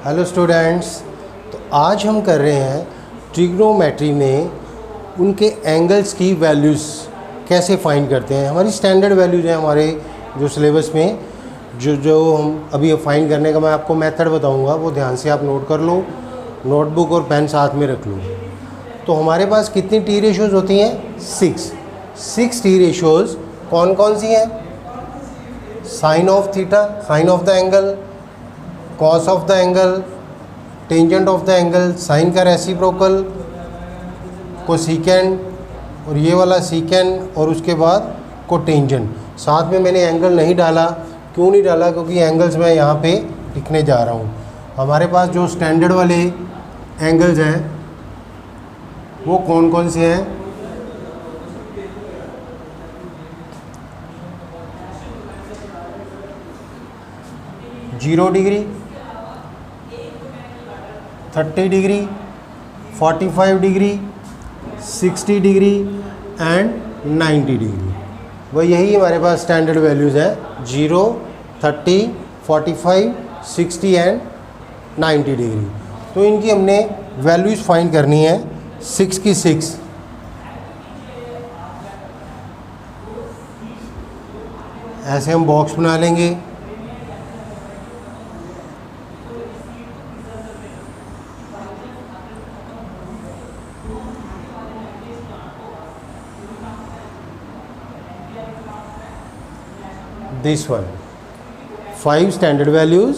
Hello students, तो आज हम कर रहे हैं ट्रिग्नोमेट्री में उनके एंगल्स की वैल्यूज़ कैसे फाइंड करते हैं। हमारी स्टैंडर्ड वैल्यूज़ हैं हमारे जो सिलेबस में, जो हम अभी फाइंड करने का मैं आपको मेथड बताऊंगा, वो ध्यान से आप नोट कर लो, नोटबुक और पेन साथ में रख लो। तो हमारे पास कितनी टी रेशोज़ होती हैं? 6 टी रेशोज़ कौन कौन सी हैं? Sine of theta, sine of the angle, cos of the angle, tangent of the angle, sine का रेसिप्रोकल, कोसेकेंट और ये वाला सीकेंट, और उसके बाद कोटेंजेंट। साथ में मैंने एंगल नहीं डाला। क्यों नहीं डाला? क्योंकि एंगल्स मैं यहाँ पे लिखने जा रहा हूँ। हमारे पास जो स्टैंडर्ड वाले एंगल्स हैं वो कौन कौन से हैं? 0 degree, 30 degree, 45 degree, 60 degree and 90 degree. वह यही हमारे पास स्टैंडर्ड वैल्यूज़ है, 0, 30, 45, 60 एंड 90 डिग्री। तो इनकी हमने वैल्यूज़ फाइंड करनी है 6 की 6। ऐसे हम बॉक्स बना लेंगे। This one 5 standard values,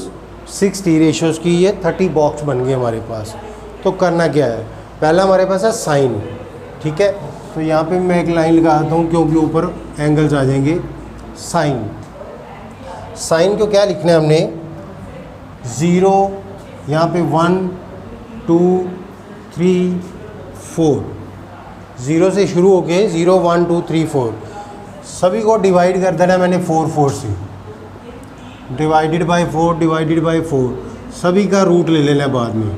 6 T ratios की, ये 30 बॉक्स बन गए हमारे पास। तो करना क्या है? पहला हमारे पास है साइन, ठीक है। तो यहाँ पे मैं एक लाइन लगा देता हूँ क्योंकि ऊपर एंगल्स आ जाएंगे। साइन, साइन को क्या लिखना है हमने? 0, यहाँ पे 1, 2, 3, 4, 0 से शुरू होके 0, 1, 2, 3, 4 सभी को डिवाइड कर देना मैंने 4 से। डिवाइडेड बाय 4, डिवाइडेड बाय 4, सभी का रूट ले लेना बाद में।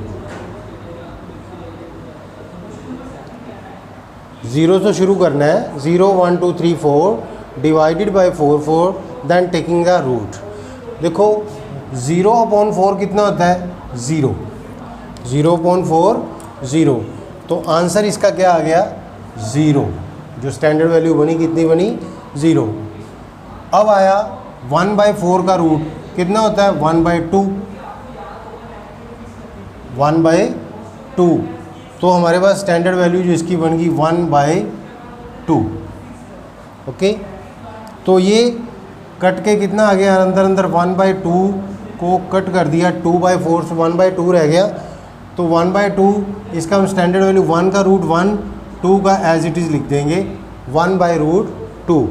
0 से शुरू करना है, 0, 1, 2, 3, 4 divided by 4 then taking the root. देखो 0/4 कितना होता है? 0। 0/4 0। तो आंसर इसका क्या आ गया? 0। जो स्टैंडर्ड वैल्यू बनी कितनी बनी? 0। अब आया 1/4 का रूट कितना होता है? 1/2। 1/2। तो हमारे पास स्टैंडर्ड वैल्यू जो इसकी बन गई 1/2। ओके, तो ये कट के कितना आ गया अंदर 1/2 को कट कर दिया, 2/4 से 1/2 रह गया। तो 1/2 इसका हम स्टैंडर्ड वैल्यू 1 का रूट 1, 2 का एज इट इज़ लिख देंगे 1/√2,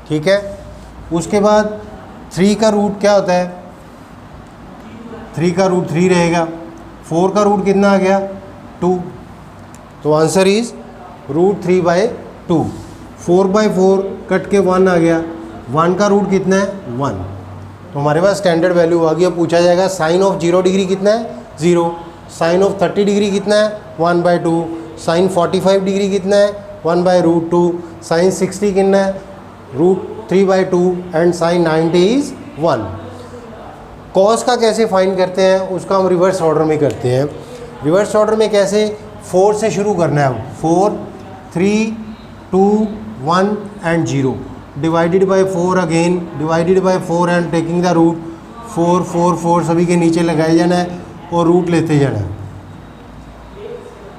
ठीक है। उसके बाद 3 का रूट क्या होता है? 3 का रूट 3 रहेगा। 4 का रूट कितना आ गया? 2। तो आंसर इज़ √3/2। 4/4 कट के 1 आ गया। 1 का रूट कितना है? 1। तो हमारे पास स्टैंडर्ड वैल्यू आ गया। पूछा जाएगा साइन ऑफ 0 डिग्री कितना है? 0। साइन ऑफ 30 डिग्री कितना है? 1/2। साइन 45 डिग्री कितना है? 1/√2। साइन 60 कितना है? √3/2 एंड साइन 90 इज़ 1। कॉस का कैसे फाइंड करते हैं? उसका हम रिवर्स ऑर्डर में करते हैं। रिवर्स ऑर्डर में कैसे? 4 से शुरू करना है। 4, 3, 2, 1 and 0 divided by 4 again, divided by 4 and taking the root. 4, 4, 4 सभी के नीचे लगाए जाना है और रूट लेते जाना है,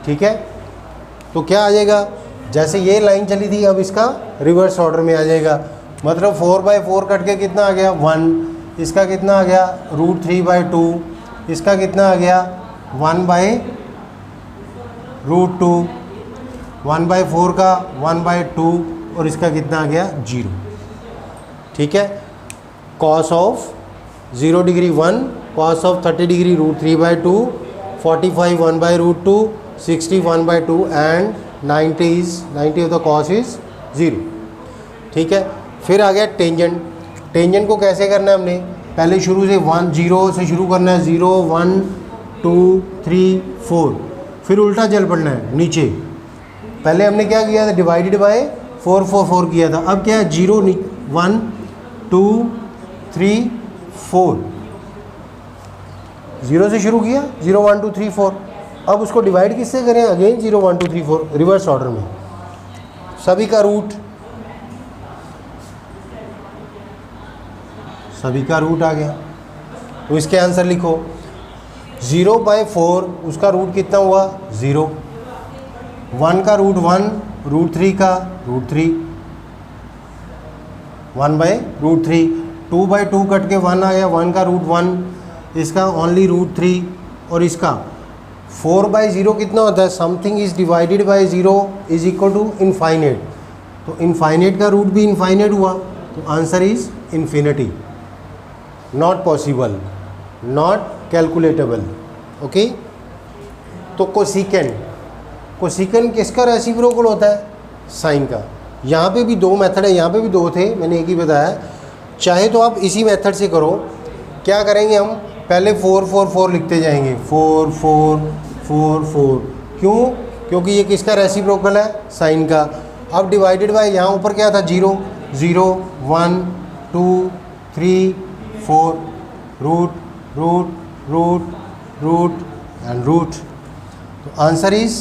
ठीक है। तो क्या आ जाएगा? जैसे ये लाइन चली थी, अब इसका रिवर्स ऑर्डर में आ जाएगा। मतलब 4/4 कट के कितना आ गया? 1। इसका कितना आ गया? √3/2। इसका कितना आ गया? 1/√2। 1/4 का 1/2 और इसका कितना आ गया? 0, ठीक है। Cos of 0 degree 1, cos of 30 degree √3/2, 45 1/√2, 60 1/2 and 90 of the cos is 0, ठीक है। फिर आ गया टेंजेंट। टेंजेंट को कैसे करना है हमने? पहले शुरू से 0 से शुरू करना है। 0, 1, 2, 3, 4, फिर उल्टा चल पड़ना है नीचे। पहले हमने क्या किया था? डिवाइडेड बाय 4 किया था। अब क्या है? 0, 1, 2, 3, 4 0 से शुरू किया, 0 1 2 3 4। अब उसको डिवाइड किससे करें, अगेन 0 1 2 3 4 रिवर्स ऑर्डर में, सभी का रूट आ गया। तो इसके आंसर लिखो, 0/4 उसका रूट कितना हुआ, 0, 1 का रूट 1, रूट 3 का रूट 3, 1/√3, 2/2 कट के 1 आ गया, 1 का रूट 1, इसका ओनली रूट 3, और इसका 4/0 कितना होता है, something is divided by 0 is equal to infinite. तो इनफाइनेट का रूट भी इनफाइनेट हुआ, तो answer is infinity, not possible, not calculatable. Okay, तो कोसिकेंड किसका रेसिप्रोकल होता है, साइन का। यहाँ पे भी 2 मेथड है, यहाँ पे भी 2 थे, मैंने एक ही बताया। चाहे तो आप इसी मेथड से करो, क्या करेंगे हम, पहले 4 4 4 लिखते जाएंगे, 4 4 4 4, क्यों, क्योंकि ये किसका रेसिप्रोकल है, साइन का। अब डिवाइडेड बाय, यहाँ ऊपर क्या था, 0 0 1 2 3 4, root root root root and root. तो answer is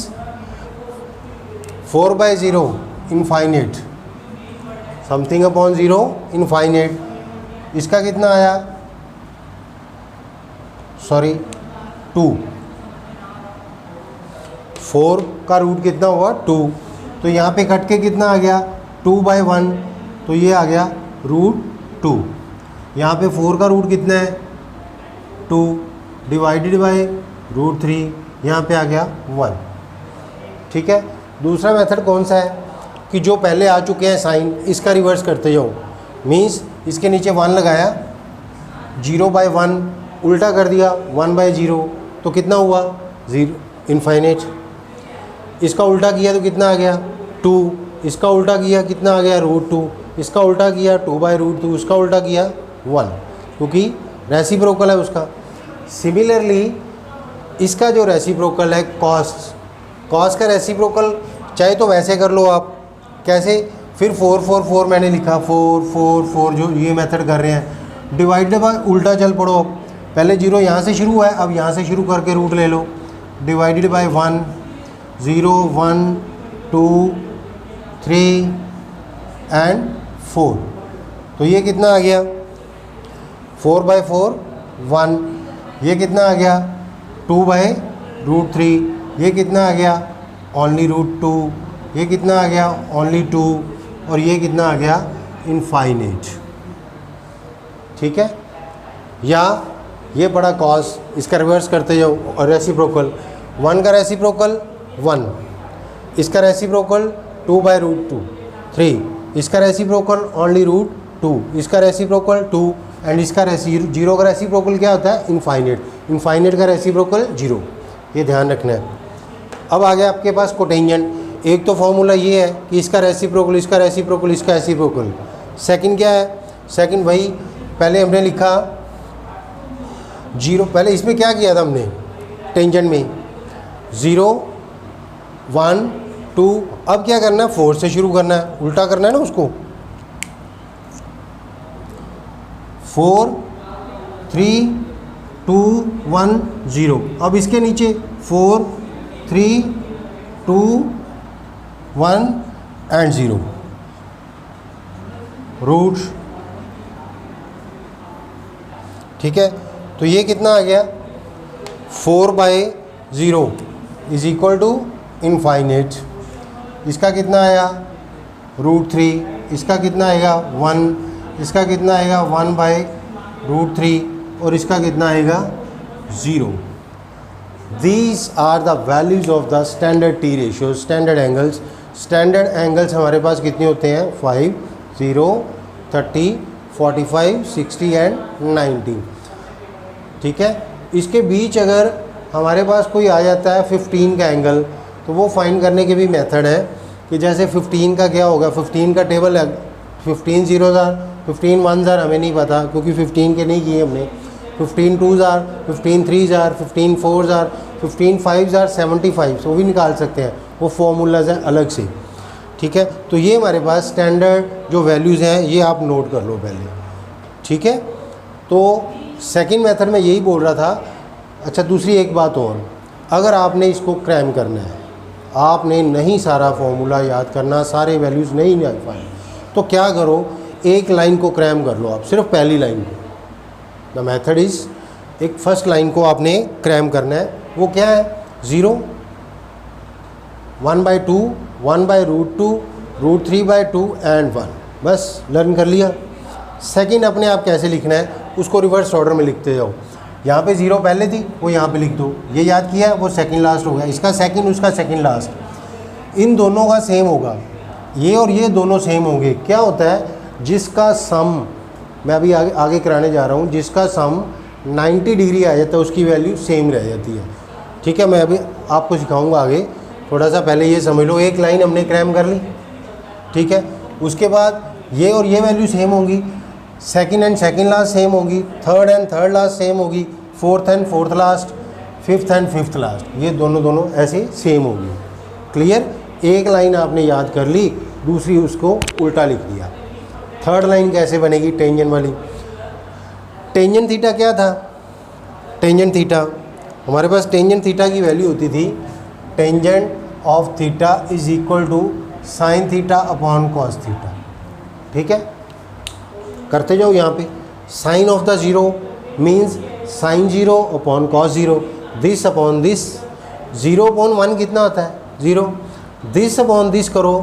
4/0 infinite, something upon 0 infinite. इसका कितना आया, सॉरी 2, 4 का रूट कितना हुआ, 2, तो यहाँ पे कट के कितना आ गया, 2/1, तो ये आ गया रूट 2। यहाँ पे 4 का रूट कितना है, 2 डिवाइडेड बाय रूट 3, यहाँ पे आ गया 1। ठीक है, दूसरा मेथड कौन सा है कि जो पहले आ चुके हैं साइन, इसका रिवर्स करते जाओ। मीन्स इसके नीचे 1 लगाया, 0/1 उल्टा कर दिया, 1/0, तो कितना हुआ, 0 इनफाइनेट। इसका उल्टा किया तो कितना आ गया, 2, इसका उल्टा किया कितना आ गया, √2, इसका उल्टा किया 2/√2, इसका उल्टा किया 1, क्योंकि रेसिप्रोकल है उसका। सिमिलरली इसका जो रेसिप्रोकल है कॉस का रेसिप्रोकल चाहे तो वैसे कर लो आप, कैसे, फिर 4 4 4 मैंने लिखा, 4 4 4 जो ये मेथड कर रहे हैं, डिवाइडेड बाय उल्टा चल पड़ो। अब पहले 0 यहाँ से शुरू है, अब यहाँ से शुरू करके रूट ले लो, डिवाइडेड बाय 1 0 1 2 3 एंड 4, तो ये कितना आ गया, 4/4 1, ये कितना आ गया, 2/√3, ये कितना आ गया, ओनली √2, ये कितना आ गया, ओनली 2, और ये कितना आ गया, इनफाइनेट। ठीक है, या ये पड़ा कॉस, इसका रिवर्स करते जाओ, और रेसिप्रोकल 1 का रेसिप्रोकल 1, इसका रेसिप्रोकल 2/√2 3, इसका रेसिप्रोकल ओनली √2, इसका रेसिप्रोकल 2, एंड इसका 0 का रेसिप्रोकल क्या होता है, इनफाइनेट। इनफाइनेट का रेसिप्रोकल 0, ये ध्यान रखना है। अब आ गया आपके पास कोटेंजेंट। एक तो फॉर्मूला ये है कि इसका रेसिप्रोकल, इसका रेसिप्रोकल, इसका रेसिप्रोकल। सेकंड क्या है, सेकंड वही पहले हमने लिखा 0, पहले इसमें क्या किया था हमने, टेंजेंट में 0 1 2, अब क्या करना है, 4 से शुरू करना है, उल्टा करना है ना उसको, 4 3 2 1 0। अब इसके नीचे 4 3 2 1 एंड 0, रूट। ठीक है, तो ये कितना आ गया, 4/0 इज इक्वल टू इनफाइनेट। इसका कितना आया, √3, इसका कितना आएगा 1, इसका कितना आएगा 1/√3, और इसका कितना आएगा 0। These are the values of the standard T ratios, standard angles। standard angles हमारे पास कितने होते हैं, 5 0 30 45 60 एंड 90। ठीक है, इसके बीच अगर हमारे पास कोई आ जाता है 15 का एंगल, तो वो फाइंड करने के भी मेथड है कि जैसे 15 का क्या होगा, 15 का टेबल है, 15 0s 15 1s हमें नहीं पता क्योंकि 15 के नहीं किए हमने, 15 2s 15 3s 15 4s 15 5s 75, वो भी निकाल सकते हैं, वो फॉर्मूलाज हैं अलग से। ठीक है, तो ये हमारे पास स्टैंडर्ड जो वैल्यूज़ हैं ये आप नोट कर लो पहले। ठीक है, तो सेकंड मेथड में यही बोल रहा था, अच्छा दूसरी एक बात और, अगर आपने इसको क्रैम करना है, आपने नहीं सारा फॉर्मूला याद करना, सारे वैल्यूज़ नहीं याद पाए, तो क्या करो, एक लाइन को क्रैम कर लो आप, सिर्फ पहली लाइन को। द मेथड इज़, एक फर्स्ट लाइन को आपने क्रैम करना है, वो क्या है 0, 1/2, 1/√2, √3/2 एंड 1, बस लर्न कर लिया। सेकंड अपने आप कैसे लिखना है उसको रिवर्स ऑर्डर में लिखते जाओ। यहाँ पे 0 पहले थी, वो यहाँ पे लिख दो, ये याद किया, वो सेकंड लास्ट हो गया, इसका सेकंड उसका सेकंड लास्ट, इन दोनों का सेम होगा, ये और ये दोनों सेम होंगे। क्या होता है, जिसका सम, मैं अभी आगे कराने जा रहा हूँ, जिसका सम 90 डिग्री आ जाता है उसकी वैल्यू सेम रह जाती है। ठीक है, मैं अभी आपको सिखाऊंगा आगे, थोड़ा सा पहले ये समझ लो। एक लाइन हमने क्रैम कर ली, ठीक है, उसके बाद ये और ये वैल्यू सेम होगी, second and second last same होगी, third and third last same होगी, fourth and fourth last, fifth and fifth last, ये दोनों ऐसे सेम होगी। क्लियर, एक लाइन आपने याद कर ली, दूसरी उसको उल्टा लिख दिया। थर्ड लाइन कैसे बनेगी, टेंजेंट वाली। टेंजेंट थीटा क्या था, टेंजेंट थीटा, हमारे पास टेंजेंट थीटा की वैल्यू होती थी, tangent of theta is equal to sine theta upon cos theta. ठीक है, करते जाओ। यहाँ पे sine of the zero means sine 0 upon cos 0, this upon this, 0 upon 1 कितना होता है 0, दिस अपॉन दिस करो,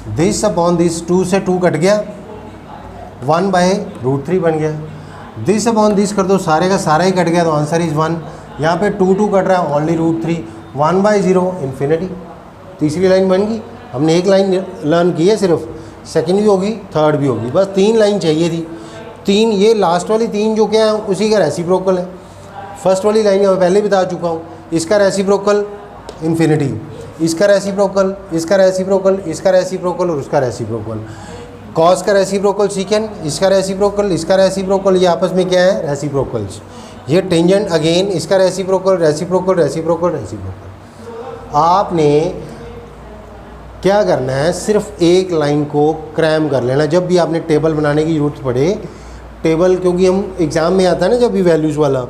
दिस अपॉन दिस, 2 से 2 कट गया, 1/√3 बन गया, दिस अपॉन दिस कर दो, सारे का सारा ही कट गया, तो आंसर इज़ 1। यहाँ पे 2 कट रहा है, ओनली √3, 1/0 इन्फिनिटी। तीसरी लाइन बन गई। हमने एक लाइन लर्न की है सिर्फ, सेकंड भी होगी, थर्ड भी होगी, बस 3 लाइन चाहिए थी। 3, ये लास्ट वाली 3 जो क्या है उसी का रेसिप्रोकल है। फर्स्ट वाली लाइन मैं पहले बता चुका हूँ, इसका रेसिप्रोकल इन्फिनिटी, इसका रेसिप्रोकल, इसका रेसिप्रोकल, इसका रेसिप्रोकल और उसका रेसिप्रोकल। कॉस का रेसिप्रोकल सीकेंड, इसका रेसिप्रोकल, इसका रेसिप्रोकल, ये आपस में क्या है रेसिप्रोकल्स। ये टेंजेंट अगेन, इसका रेसिप्रोकल, रेसिप्रोकल, रेसिप्रोकल, रेसिप्रोकल। आपने क्या करना है, सिर्फ एक लाइन को क्रैम कर लेना। जब भी आपने टेबल बनाने की ज़रूरत पड़े, टेबल क्योंकि हम एग्ज़ाम में आता है ना जब भी वैल्यूज़ वाला,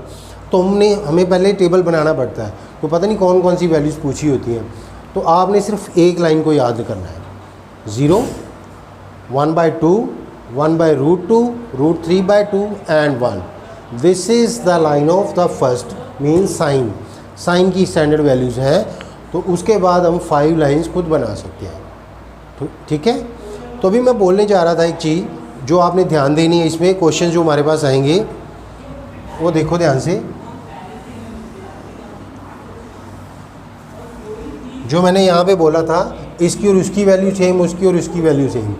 तो हमें पहले टेबल बनाना पड़ता है, तो पता नहीं कौन कौन सी वैल्यूज़ पूछी होती हैं। तो आपने सिर्फ एक लाइन को याद करना है, 0, 1/2, 1/√2, √3/2 and 1। This is the line of the first, means sine, sine की स्टैंडर्ड वैल्यूज़ हैं। तो उसके बाद हम 5 लाइंस खुद बना सकते हैं। ठीक है, तो अभी मैं बोलने जा रहा था एक चीज़ जो आपने ध्यान देनी है। इसमें क्वेश्चन जो हमारे पास आएंगे वो देखो ध्यान से, जो मैंने यहाँ पे बोला था, इसकी और उसकी वैल्यू सेम, उसकी और उसकी वैल्यू सेम,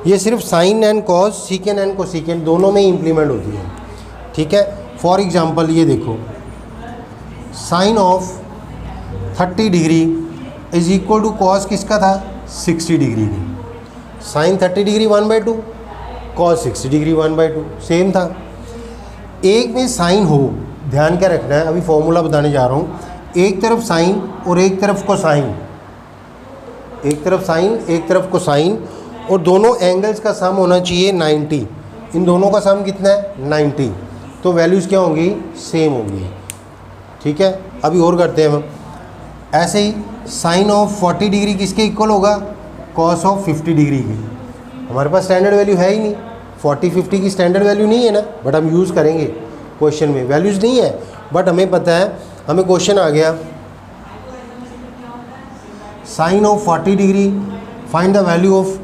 ये सिर्फ sine and cos, secant and cosecant दोनों में ही इम्प्लीमेंट होती है। ठीक है, फॉर एग्जांपल ये देखो, sine of 30 degree is equal to cos किसका था 60 डिग्री की। Sine 30 degree 1/2, cos 60 degree 1/2, same था। एक में साइन हो, ध्यान क्या रखना है, अभी फॉर्मूला बताने जा रहा हूँ, एक तरफ साइन और एक तरफ कोसाइन, एक तरफ साइन एक तरफ कोसाइन, और दोनों एंगल्स का सम होना चाहिए 90। इन दोनों का सम कितना है 90, तो वैल्यूज़ क्या होंगी सेम होंगी। ठीक है, अभी और करते हैं हम। ऐसे ही साइन ऑफ 40 डिग्री किसके इक्वल होगा, कॉस ऑफ 50 डिग्री की। हमारे पास स्टैंडर्ड वैल्यू है ही नहीं, 40-50 की स्टैंडर्ड वैल्यू नहीं है ना, बट हम यूज़ करेंगे क्वेश्चन में। वैल्यूज़ नहीं है बट हमें पता है, हमें क्वेश्चन आ गया, sine of 40 degree find the value of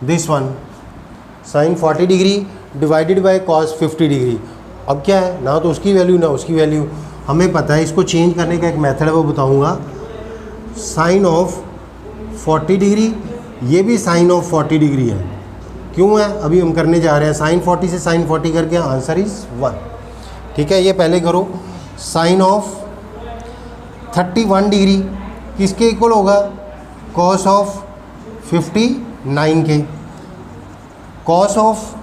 this one, sine 40 degree divided by cos 50 degree. अब क्या है, ना तो उसकी वैल्यू ना उसकी वैल्यू, हमें पता है। इसको चेंज करने का एक मेथड है, वो बताऊंगा। साइन ऑफ 40 डिग्री, ये भी साइन ऑफ 40 डिग्री है, क्यों है अभी हम करने जा रहे हैं। साइन 40 से साइन 40 करके आंसर इज़ 1। ठीक है, ये पहले करो। साइन ऑफ 31 डिग्री किसके इक्वल होगा, कॉस ऑफ 59 के। कॉस ऑफ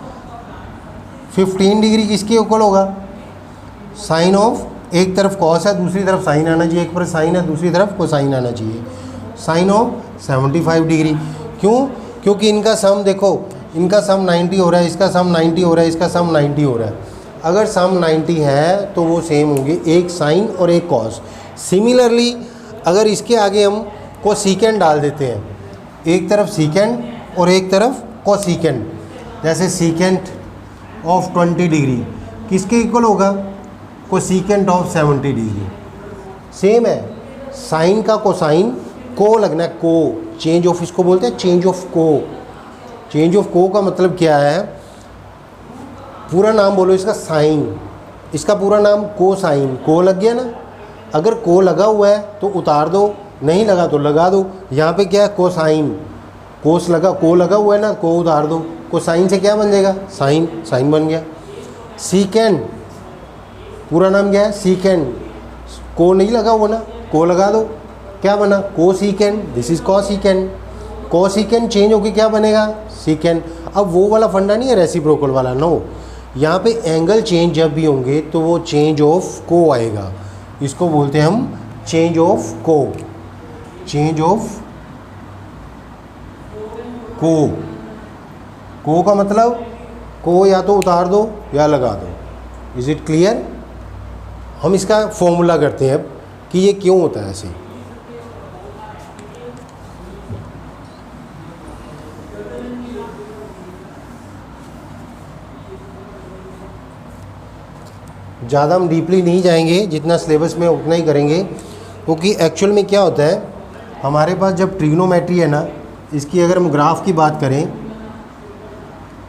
15 डिग्री किसके इक्वल होगा, साइन ऑफ, एक तरफ कॉस है दूसरी तरफ साइन आना चाहिए, एक पर साइन है दूसरी तरफ कोसाइन आना चाहिए, साइन ऑफ 75 डिग्री। क्यों, क्योंकि इनका सम देखो, इनका सम 90 हो रहा है, इसका सम 90 हो रहा है, इसका सम 90 हो रहा है। अगर सम 90 है तो वो सेम होंगे, एक साइन और एक कॉस। सिमिलरली अगर इसके आगे हम कोसेकेंट डाल देते हैं, एक तरफ सीकेंट और एक तरफ कोसेकेंट, जैसे सीकेंट ऑफ 20 डिग्री किसके इक्वल होगा? Cosecant of 70 degree. सेम है, साइन का कोसाइन, को लगना है, को, चेंज ऑफ इसको बोलते हैं चेंज ऑफ को। चेंज ऑफ को का मतलब क्या है? पूरा नाम बोलो इसका साइन, इसका पूरा नाम को साइन। को लग गया ना, अगर को लगा हुआ है तो उतार दो, नहीं लगा तो लगा दो। यहाँ पे क्या है? कोसाइन, कोस लगा, को लगा हुआ है ना, को उतार दो। कोसाइन से क्या बन जाएगा? साइन, साइन बन गया। सीकेंट, पूरा नाम क्या है? सीकेंट, को नहीं लगा हुआ ना, को लगा दो, क्या बना? Cosecant, this is cosecant. Cosecant change होकर क्या बनेगा? सीकेंट। अब वो वाला फंडा नहीं है रेसिप्रोकल वाला, नो। यहाँ पे एंगल चेंज जब भी होंगे तो वो चेंज ऑफ को आएगा, इसको बोलते हैं हम चेंज ऑफ को। चेंज ऑफ को का मतलब को या तो उतार दो या लगा दो। Is it clear? हम इसका फॉर्मूला करते हैं अब कि ये क्यों होता है ऐसे। ज़्यादा हम डीपली नहीं जाएंगे, जितना सिलेबस में उतना ही करेंगे, क्योंकि एक्चुअल में क्या होता है हमारे पास जब ट्रिग्नोमेट्री है ना, इसकी अगर हम ग्राफ की बात करें,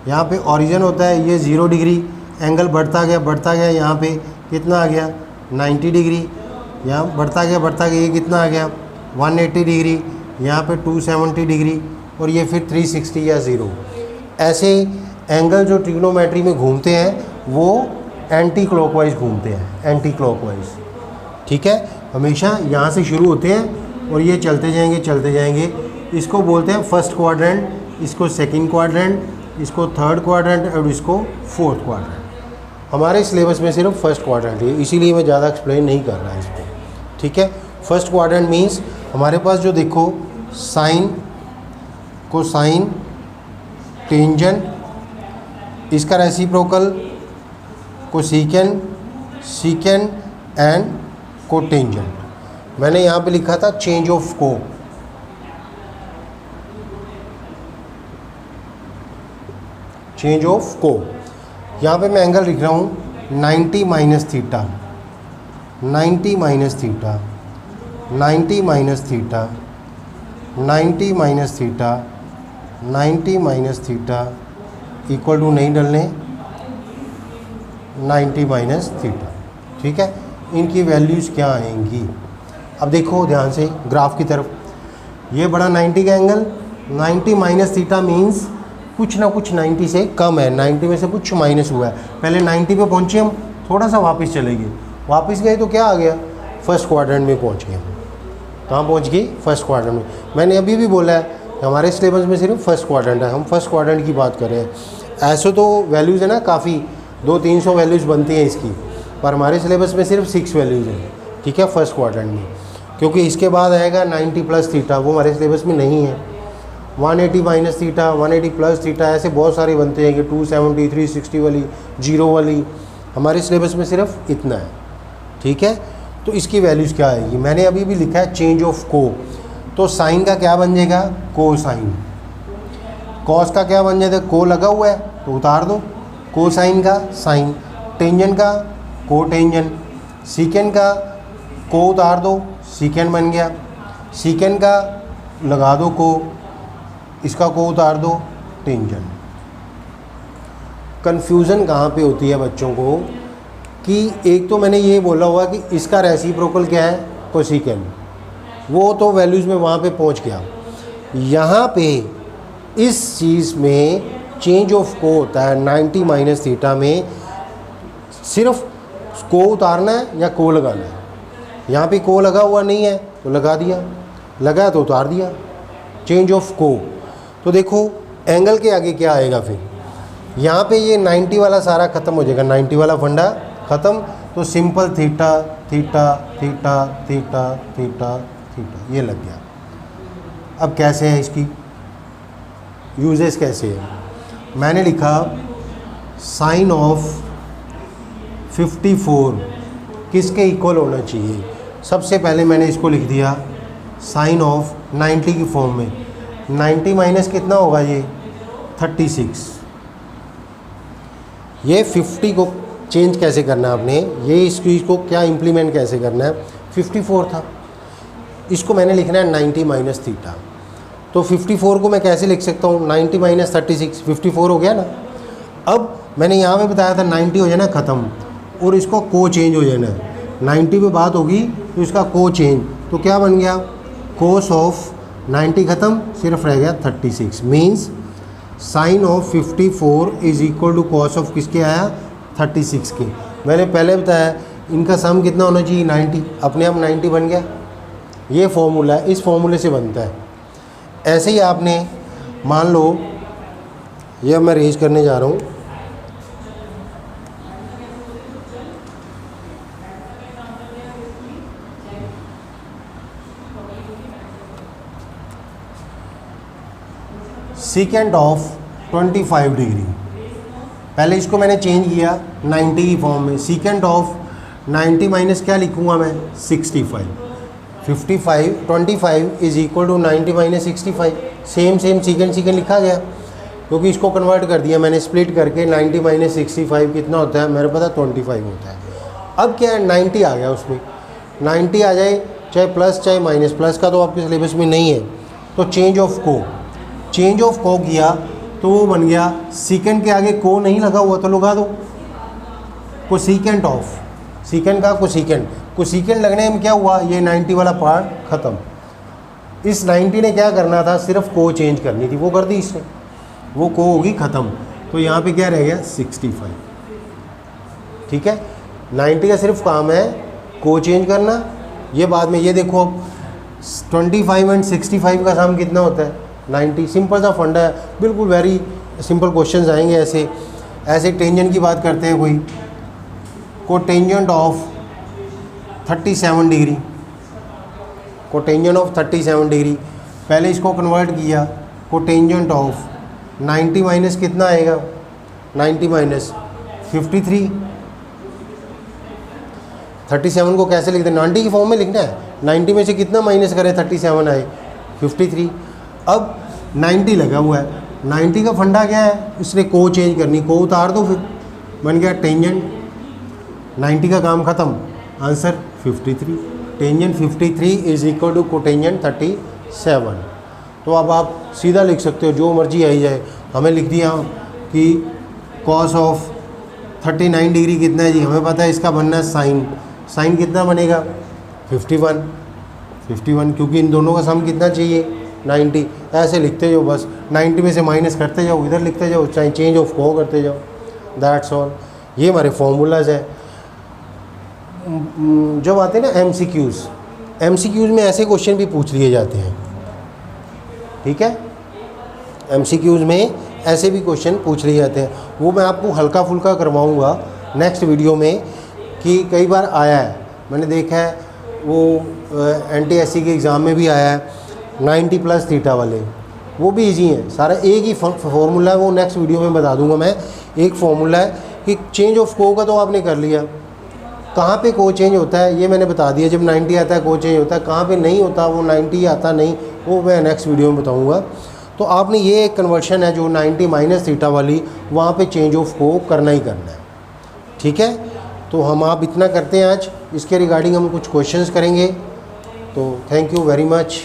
यहाँ पे ओरिजिन होता है ये 0 डिग्री, एंगल बढ़ता गया, यहाँ पे कितना आ गया? 90 डिग्री। यहाँ बढ़ता गया, ये कितना आ गया? 180 डिग्री। यहाँ पे 270 डिग्री, और ये फिर 360 या 0। ऐसे एंगल जो ट्रिग्नोमेट्री में घूमते हैं वो एंटी क्लॉकवाइज घूमते हैं, एंटी क्लॉकवाइज। ठीक है, हमेशा यहाँ से शुरू होते हैं और ये चलते जाएंगे। इसको बोलते हैं फर्स्ट क्वाड्रेंट, इसको सेकंड क्वाड्रेंट, इसको थर्ड क्वाड्रेंट और इसको फोर्थ क्वाड्रेंट। हमारे सिलेबस में सिर्फ फर्स्ट क्वाड्रेंट है, इसीलिए मैं ज़्यादा एक्सप्लेन नहीं कर रहा इसको। ठीक है, फर्स्ट क्वाड्रेंट मीन्स हमारे पास जो देखो साइन, कोसाइन, टेंजेंट, इसका reciprocal cosecant, secant and cotangent. मैंने यहाँ पे लिखा था चेंज ऑफ को। चेंज ऑफ को, यहाँ पे मैं एंगल लिख रहा हूँ 90 minus theta, 90 minus theta, 90 minus theta, 90 minus theta, 90 minus theta equal to नहीं डलने 90 माइनस थीटा। ठीक है, इनकी वैल्यूज़ क्या आएंगी? अब देखो ध्यान से ग्राफ की तरफ, ये बड़ा 90 का एंगल, 90 माइनस थीटा मीन्स कुछ ना कुछ 90 से कम है, 90 में से कुछ माइनस हुआ है। पहले 90 पे पहुँचे हम, थोड़ा सा वापस चले गए, वापस गए तो क्या आ गया? फर्स्ट क्वाड्रेंट में पहुँच गए हम। कहाँ पहुँच गए? फर्स्ट क्वाड्रेंट में। मैंने अभी भी बोला है हमारे सिलेबस में सिर्फ फर्स्ट क्वाड्रेंट है, हम फर्स्ट क्वाड्रेंट की बात कर रहे हैं। ऐसे तो वैल्यूज़ है ना काफ़ी, 200-300 वैल्यूज़ बनती हैं इसकी, पर हमारे सिलेबस में सिर्फ 6 वैल्यूज़ हैं। ठीक है, फर्स्ट क्वाड्रेंट में, क्योंकि इसके बाद आएगा 90 प्लस थीटा, वो हमारे सिलेबस में नहीं है। 180 माइनस थीटा, 180 प्लस थीटा, ऐसे बहुत सारे बनते हैं कि 270, 360 वाली, 0 वाली। हमारे सिलेबस में सिर्फ इतना है। ठीक है, तो इसकी वैल्यूज़ क्या आएगी? मैंने अभी भी लिखा है चेंज ऑफ को, तो साइन का क्या बन जाएगा? कोसाइन। कॉस का क्या बन जाएगा? को लगा हुआ है तो उतार दो, कोसाइन का साइन। टेंजेंट का कोटेंजेंट। सीकेंट का को उतार दो, सीकेंट बन गया। सीकेंट का लगा दो को, इसका को उतार दो, टेंजेंट। कन्फ्यूज़न कहाँ पे होती है बच्चों को कि एक तो मैंने ये बोला हुआ कि इसका रेसिप्रोकल क्या है? कोसेकेंट, वो तो वैल्यूज़ में वहाँ पे पहुँच गया। यहाँ पे इस चीज़ में चेंज ऑफ को होता है 90 माइनस थीटा में, सिर्फ को उतारना है या को लगाना है। यहाँ पे को लगा हुआ नहीं है तो लगा दिया, लगा तो उतार दिया, चेंज ऑफ को। तो देखो एंगल के आगे क्या आएगा फिर? यहाँ पे ये 90 वाला सारा ख़त्म हो जाएगा, 90 वाला फंडा ख़त्म, तो simple theta theta theta theta theta theta ये लग गया। अब कैसे है इसकी यूजेस कैसे है? मैंने लिखा साइन ऑफ 54 किसके इक्वल होना चाहिए? सबसे पहले मैंने इसको लिख दिया साइन ऑफ 90 की फॉर्म में। 90 माइनस कितना होगा ये 36। ये 50 को चेंज कैसे करना है आपने, ये इस चीज़ को क्या इम्प्लीमेंट कैसे करना है। 54 था, इसको मैंने लिखना है 90 माइनस थीटा। तो 54 को मैं कैसे लिख सकता हूँ, 90 माइनस 36, 54 हो गया ना। अब मैंने यहाँ पे बताया था 90 हो जाना ख़त्म और इसको को चेंज हो जाना है। 90 पे बात होगी तो इसका को चेंज, तो क्या बन गया कोस ऑफ 90 ख़त्म, सिर्फ रह गया 36। Means sine of 54 is equal to cos of किसके आया 36 के। मैंने पहले बताया इनका सम कितना होना चाहिए 90, अपने आप 90 बन गया। ये फॉर्मूला है, इस फॉर्मूले से बनता है। ऐसे ही आपने मान लो ये मैं रेज करने जा रहा हूँ, सीकेंट ऑफ 25 डिग्री। पहले इसको मैंने चेंज किया 90 की फॉर्म में। सीकेंट ऑफ 90 माइनस क्या लिखूँगा मैं 65। 25 is equal to 90 minus 65। Same secant लिखा गया क्योंकि इसको कन्वर्ट कर दिया मैंने स्प्लिट करके। 90 माइनस 65 कितना होता है मेरे पता 25 होता है। अब क्या है 90 आ गया, उसमें 90 आ जाए चाहे प्लस चाहे माइनस, प्लस का तो आपके सिलेबस में नहीं है। तो चेंज ऑफ को किया तो वो बन गया सीकेंट के आगे को नहीं लगा हुआ तो लगा दो को सीकेंट ऑफ, सीकेंट का को सीकेंट लगने में क्या हुआ ये 90 वाला पार्ट ख़त्म। इस 90 ने क्या करना था, सिर्फ को चेंज करनी थी, वो कर दी इसने, वो को होगी ख़त्म। तो यहाँ पे क्या रह गया 65। ठीक है, 90 का सिर्फ काम है को चेंज करना। ये बाद में ये देखो अब 25 एंड 65 का सम कितना होता है 90। सिंपल सा फंडा है, बिल्कुल वेरी सिंपल क्वेश्चंस आएंगे। ऐसे टेंजेंट की बात करते हैं कोई, cotangent of 37 degree, cotangent of 37 degree. पहले इसको कन्वर्ट किया, कोटेंजेंट ऑफ 90 माइनस कितना आएगा 90 माइनस 53। 37 को कैसे लिखते हैं 90 की फॉर्म में लिखना है। 90 में से कितना माइनस करें 37 आए 53। अब 90 लगा हुआ है, 90 का फंडा क्या है, इसने को चेंज करनी, को उतार दो फिर बन गया टेंजेंट। 90 का काम ख़त्म, answer 53। Tangent 53 is equal to cotangent 37। तो अब आप सीधा लिख सकते हो, जो मर्जी आई जाए। हमें लिख दिया कि कॉस ऑफ 39 डिग्री कितना है जी, हमें पता है इसका बनना है साइन कितना बनेगा 51 क्योंकि इन दोनों का सम कितना चाहिए 90। ऐसे लिखते जाओ बस, 90 में से माइनस करते जाओ, इधर लिखते जाओ, चाहे चेंज ऑफ को करते जाओ, दैट्स ऑल। ये हमारे फॉर्मूलाज है। जब आते हैं ना एमसीक्यूज़ में ऐसे क्वेश्चन भी पूछ लिए जाते हैं। ठीक है, एमसीक्यूज़ में ऐसे भी क्वेश्चन पूछ लिए जाते हैं, वो मैं आपको हल्का फुल्का करवाऊँगा नेक्स्ट वीडियो में। कि कई बार आया है, मैंने देखा है वो NTSC के एग्ज़ाम में भी आया है 90 प्लस थीटा वाले, वो भी इजी हैं। सारा एक ही फॉर्मूला है, वो नेक्स्ट वीडियो में बता दूंगा मैं। एक फॉर्मूला है कि चेंज ऑफ को का तो आपने कर लिया, कहाँ पे को चेंज होता है ये मैंने बता दिया। जब 90 आता है को चेंज होता है, कहाँ पे नहीं होता वो 90 आता नहीं, वो मैं नेक्स्ट वीडियो में बताऊँगा। तो आपने ये एक कन्वर्शन है जो 90 माइनस थीटा वाली, वहाँ पर चेंज ऑफ को करना ही करना है। ठीक है, तो हम आप इतना करते हैं आज। इसके रिगार्डिंग हम कुछ क्वेश्चंस करेंगे। तो थैंक यू वेरी मच।